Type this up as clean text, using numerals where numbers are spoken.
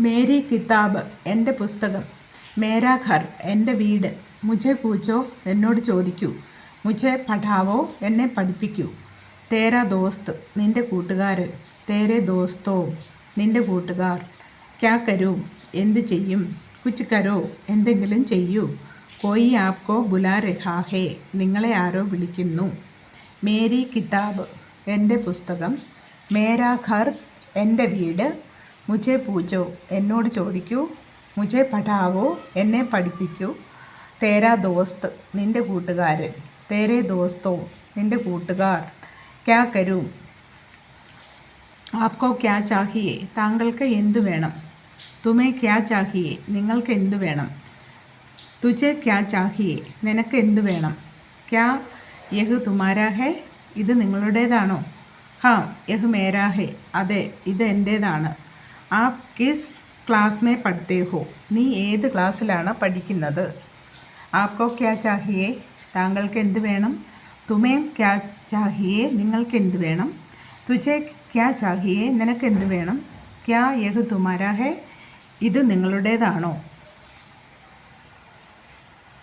Mary കിതാബ് എൻ്റെ പുസ്തകം, മേരാ ഘർ എൻ്റെ വീട്, മുझे പൂച്ചോ എന്നോട് ചോദിക്കൂ, മുझे പഠാവോ എന്നെ പഠിപ്പിക്കൂ, തേരാ ദോസ്ത് നിൻ്റെ കൂട്ടുകാരൻ, തേരെ ദോസ്തോ നിൻ്റെ കൂട്ടുകാർ, ക്യാ കരൂ എന്ത് ചെയ്യും, കുച്ച് കരോ എന്തെങ്കിലും ചെയ്യൂ, കോയി ആപ്കോ ബുലാ രഹാ ഹേ നിങ്ങളെ ആരോ വിളിക്കുന്നു. മേരി കിതാബ് എൻ്റെ പുസ്തകം, മേരാ ഘർ എൻ്റെ വീട്, മുझे പൂച്ചോ എന്നോട് ചോദിക്കൂ, മുझे പഠാവോ എന്നെ പഠിപ്പിക്കൂ, തേരാ ദോസ്ത് നിൻ്റെ കൂട്ടുകാരൻ, തേരെ ദോസ്തോ നിൻ്റെ കൂട്ടുകാർ, ക്യാ കരൂ ആപ്കോ ക്യാ ചാഹിയേ താങ്കൾക്ക് എന്തു വേണം, തുമേ ക്യാ ചാഹിയേ നിങ്ങൾക്ക് എന്തു വേണം, തുझे ക്യാ ചാഹിയേ നിനക്ക് എന്തു വേണം, ക്യാ യഹ് തുമാരാ ഹേ ഇത് നിങ്ങളുടേതാണോ, ഹാ യഹ് മേരാ ഹേ അതെ ഇത് എൻ്റേതാണ്, ആപ് കിസ് ക്ലാസ് മേ പഠ്തേ ഹോ നീ ഏത് ക്ലാസ്സിലാണ് പഠിക്കുന്നത്, ആപ്കോ ക്യാ ചാഹിയേ താങ്കൾക്ക് എന്ത് വേണം, തുമേ ക്യാ ചാഹിയേ നിങ്ങൾക്ക് എന്ത് വേണം, തുझे ക്യാ ചാഹിയേ നിനക്ക് എന്ത് വേണം, ക്യാ യഹ് തുമാരാ ഹേ ഇത് നിങ്ങളുടേതാണോ.